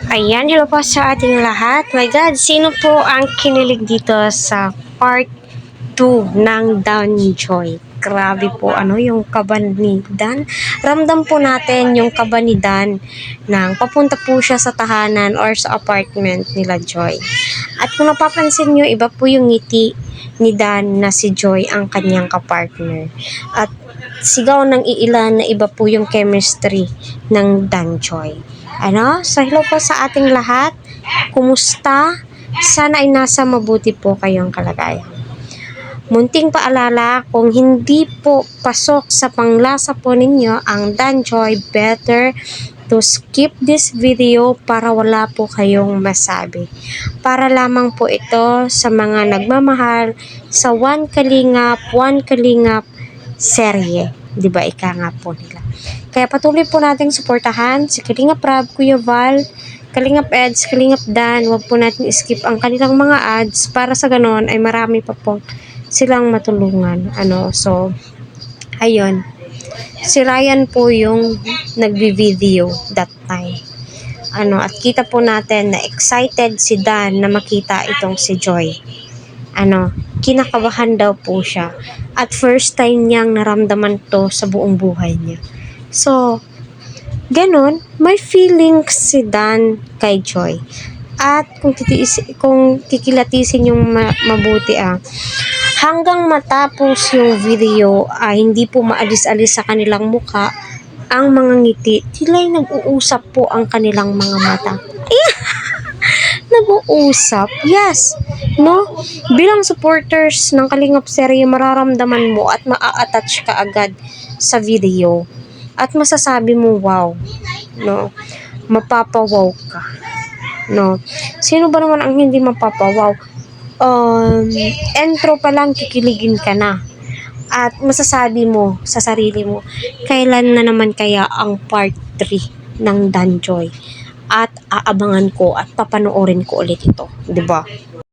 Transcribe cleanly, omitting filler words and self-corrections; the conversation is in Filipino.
Ayan, hello po sa ating lahat. My God, sino po ang kinilig dito sa part 2 ng Dan Joy? Grabe po, yung kaba ni Dan. Ramdam po natin yung kaba ni Dan nang papunta po siya sa tahanan or sa apartment nila Joy. At kung napapansin nyo, iba po yung ngiti ni Dan na si Joy ang kanyang kapartner. At sigaw ng iilan na iba po yung chemistry ng Dan Joy. So hello po sa ating lahat. Kumusta? Sana ay nasa mabuti po kayong kalagayan. Munting paalala, kung hindi po pasok sa panglasa po ninyo ang Dan Joy, better to skip this video para wala po kayong masabi. Para lamang po ito sa mga nagmamahal sa One Kalingap serye. Diba, ika nga po nila. Kaya patuloy po nating suportahan si Kalingap Rab, Kuya Val, Kalingap Eds, Kalingap Dan. Huwag po natin skip ang kanilang mga ads para sa ganon ay marami pa po silang matulungan. So, ayun. Si Ryan po yung nagbi-video that time. At kita po natin na excited si Dan na makita itong si Joy. Kinakabahan daw po siya. At first time niyang naramdaman to sa buong buhay niya. So, ganon, may feelings si Dan kay Joy. At kung kikilatisin yung mabuti hanggang matapos yung video hindi po maalis-alis sa kanilang mukha ang mga ngiti. Tila'y nag-uusap po ang kanilang mga mata. Nag-uusap? Yes. No? Bilang supporters ng Kalingap serye, mararamdaman mo at maa-attach ka agad sa video. At masasabi mo, wow. No? Mapapawaw ka. No? Sino ba naman ang hindi mapapawaw? Intro pa lang kikiligin ka na. At masasabi mo sa sarili mo, kailan na naman kaya ang part 3 ng Dan Joy? At aabangan ko at papanoorin ko ulit ito. 'Di ba?